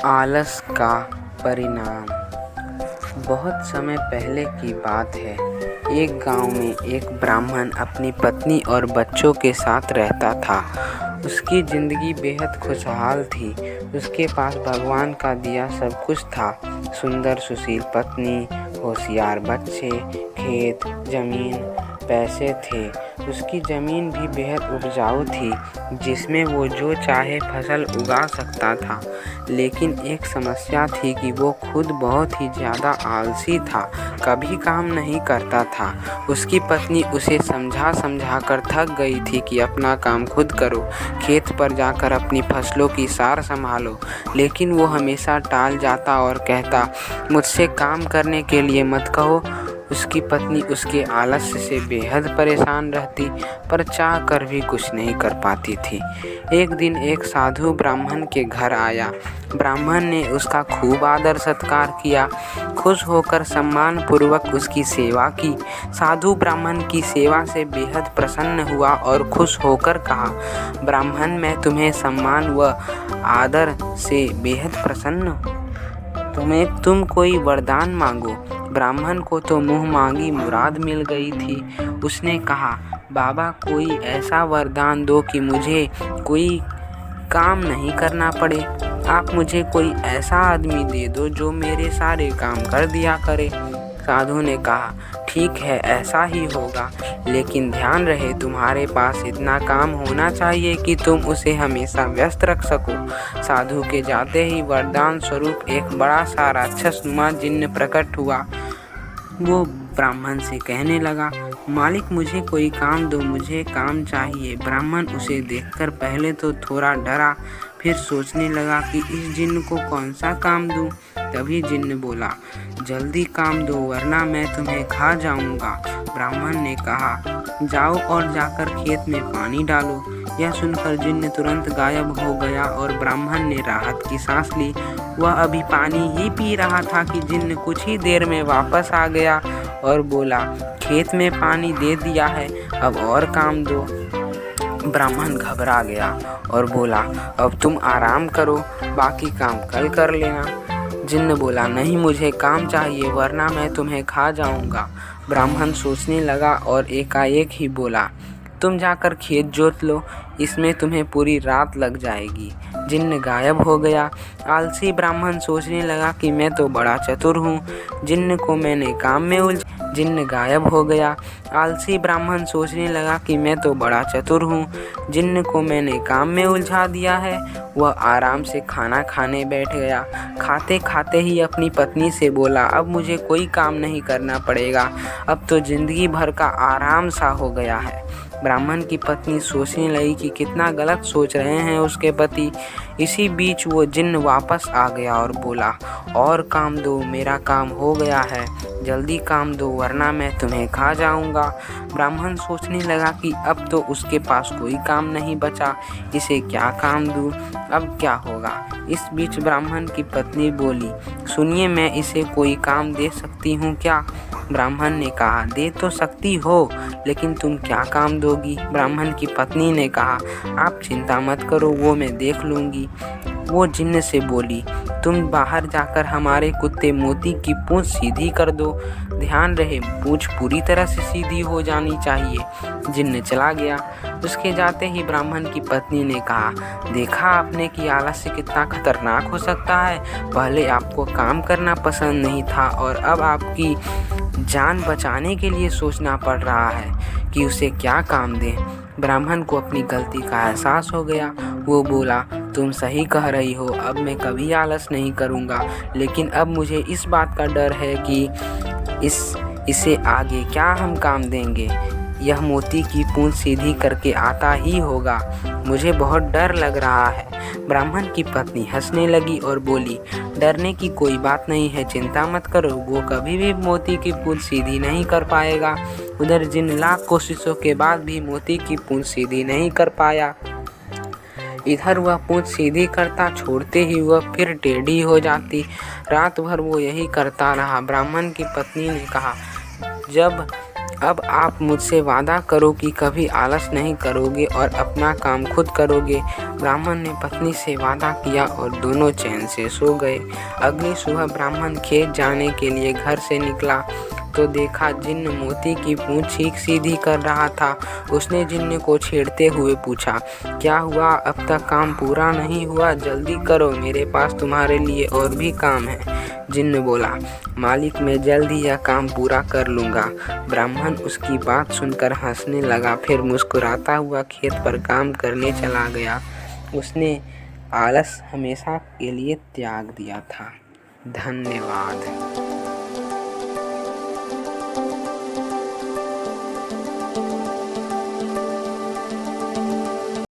आलस का परिणाम। बहुत समय पहले की बात है। एक गांव में एक ब्राह्मण अपनी पत्नी और बच्चों के साथ रहता था। उसकी ज़िंदगी बेहद खुशहाल थी। उसके पास भगवान का दिया सब कुछ था। सुंदर सुशील पत्नी, होशियार बच्चे, खेत, ज़मीन, पैसे थे। उसकी ज़मीन भी बेहद उपजाऊ थी, जिसमें वो जो चाहे फसल उगा सकता था। लेकिन एक समस्या थी कि वो खुद बहुत ही ज़्यादा आलसी था, कभी काम नहीं करता था। उसकी पत्नी उसे समझा कर थक गई थी कि अपना काम खुद करो, खेत पर जाकर अपनी फसलों की सार संभालो। लेकिन वो हमेशा टाल जाता और कहता, मुझसे काम करने के लिए मत कहो। उसकी पत्नी उसके आलस्य से बेहद परेशान रहती, पर चाह कर भी कुछ नहीं कर पाती थी। एक दिन एक साधु ब्राह्मण के घर आया। ब्राह्मण ने उसका खूब आदर सत्कार किया, खुश होकर सम्मान पूर्वक उसकी सेवा की। साधु ब्राह्मण की सेवा से बेहद प्रसन्न हुआ और खुश होकर कहा, ब्राह्मण, मैं तुम्हें सम्मान व आदर से बेहद प्रसन्न हूँ। तुम कोई वरदान मांगो। ब्राह्मण को तो मुँह मांगी मुराद मिल गई थी। उसने कहा, बाबा, कोई ऐसा वरदान दो कि मुझे कोई काम नहीं करना पड़े। आप मुझे कोई ऐसा आदमी दे दो जो मेरे सारे काम कर दिया करे। साधु ने कहा, ठीक है, ऐसा ही होगा, लेकिन ध्यान रहे तुम्हारे पास इतना काम होना चाहिए कि तुम उसे हमेशा व्यस्त रख सको। साधु के जाते ही वरदान स्वरूप एक बड़ा सा राक्षसनुमा जिन्न प्रकट हुआ। वो ब्राह्मण से कहने लगा, मालिक, मुझे कोई काम दो, मुझे काम चाहिए। ब्राह्मण उसे देखकर पहले तो थोड़ा डरा, फिर सोचने लगा कि इस जिन्न को कौन सा काम दूं। तभी जिन्न बोला, जल्दी काम दो वरना मैं तुम्हें खा जाऊंगा। ब्राह्मण ने कहा, जाओ और जाकर खेत में पानी डालो। यह सुनकर जिन्न तुरंत गायब हो गया और ब्राह्मण ने राहत की सांस ली। वह अभी पानी ही पी रहा था कि जिन्न कुछ ही देर में वापस आ गया और बोला, खेत में पानी दे दिया है, अब और काम दो। ब्राह्मण घबरा गया और बोला, अब तुम आराम करो, बाकी काम कल कर लेना। जिन्न बोला, नहीं, मुझे काम चाहिए वरना मैं तुम्हें खा जाऊंगा। ब्राह्मण सोचने लगा और एकाएक ही बोला, तुम जाकर खेत जोत लो, इसमें तुम्हें पूरी रात लग जाएगी। जिन्न गायब हो गया। आलसी ब्राह्मण सोचने लगा कि मैं तो बड़ा चतुर हूँ, जिन्न को मैंने काम में जिन्न गायब हो गया। आलसी ब्राह्मण सोचने लगा कि मैं तो बड़ा चतुर हूँ, जिन्न को मैंने काम में उलझा दिया है। वह आराम से खाना खाने बैठ गया। खाते खाते ही अपनी पत्नी से बोला, अब मुझे कोई काम नहीं करना पड़ेगा, अब तो जिंदगी भर का आराम सा हो गया है। ब्राह्मण की पत्नी सोचने लगी कि कितना गलत सोच रहे हैं उसके पति। इसी बीच वो जिन्न वापस आ गया और बोला, और काम दो, मेरा काम हो गया है, जल्दी काम दो वरना मैं तुम्हें खा जाऊंगा। ब्राह्मण सोचने लगा कि अब तो उसके पास कोई काम नहीं बचा, इसे क्या काम दूँ, अब क्या होगा। इस बीच ब्राह्मण की पत्नी बोली, सुनिए, मैं इसे कोई काम दे सकती हूँ क्या। ब्राह्मण ने कहा, दे तो सकती हो, लेकिन तुम क्या काम दोगी। ब्राह्मण की पत्नी ने कहा, आप चिंता मत करो, वो मैं देख लूँगी। वो जिन्न से बोली, तुम बाहर जाकर हमारे कुत्ते मोती की पूंछ सीधी कर दो। ध्यान रहे, पूंछ पूरी तरह से सीधी हो जानी चाहिए। जिन्न चला गया। उसके जाते ही ब्राह्मण की पत्नी ने कहा, देखा आपने कि आलस्य कितना खतरनाक हो सकता है। पहले आपको काम करना पसंद नहीं था और अब आपकी जान बचाने के लिए सोचना पड़ रहा है कि उसे क्या काम दें। ब्राह्मण को अपनी गलती का एहसास हो गया। वो बोला, तुम सही कह रही हो, अब मैं कभी आलस नहीं करूँगा, लेकिन अब मुझे इस बात का डर है कि इसे आगे क्या हम काम देंगे। यह मोती की पूंछ सीधी करके आता ही होगा, मुझे बहुत डर लग रहा है। ब्राह्मण की पत्नी हंसने लगी और बोली, डरने की कोई बात नहीं है, चिंता मत करो, वो कभी भी मोती की पूंछ सीधी नहीं कर पाएगा। उधर जिन्न लाख कोशिशों के बाद भी मोती की पूंछ सीधी नहीं कर पाया। इधर वह पूंछ सीधी करता, छोड़ते ही वह फिर टेढ़ी हो जाती। रात भर वो यही करता रहा। ब्राह्मण की पत्नी ने कहा, जब अब आप मुझसे वादा करो कि कभी आलस नहीं करोगे और अपना काम खुद करोगे। ब्राह्मण ने पत्नी से वादा किया और दोनों चैन से सो गए। अगली सुबह ब्राह्मण खेत जाने के लिए घर से निकला तो देखा जिन्न मोती की पूंछ ठीक सीधी कर रहा था। उसने जिन्न को छेड़ते हुए पूछा, क्या हुआ, अब तक काम पूरा नहीं हुआ? जल्दी करो, मेरे पास तुम्हारे लिए और भी काम है। जिन्न बोला, मालिक मैं जल्द ही यह काम पूरा कर लूँगा। ब्राह्मण उसकी बात सुनकर हंसने लगा, फिर मुस्कुराता हुआ खेत पर काम करने चला गया। उसने आलस हमेशा के लिए त्याग दिया था। धन्यवाद।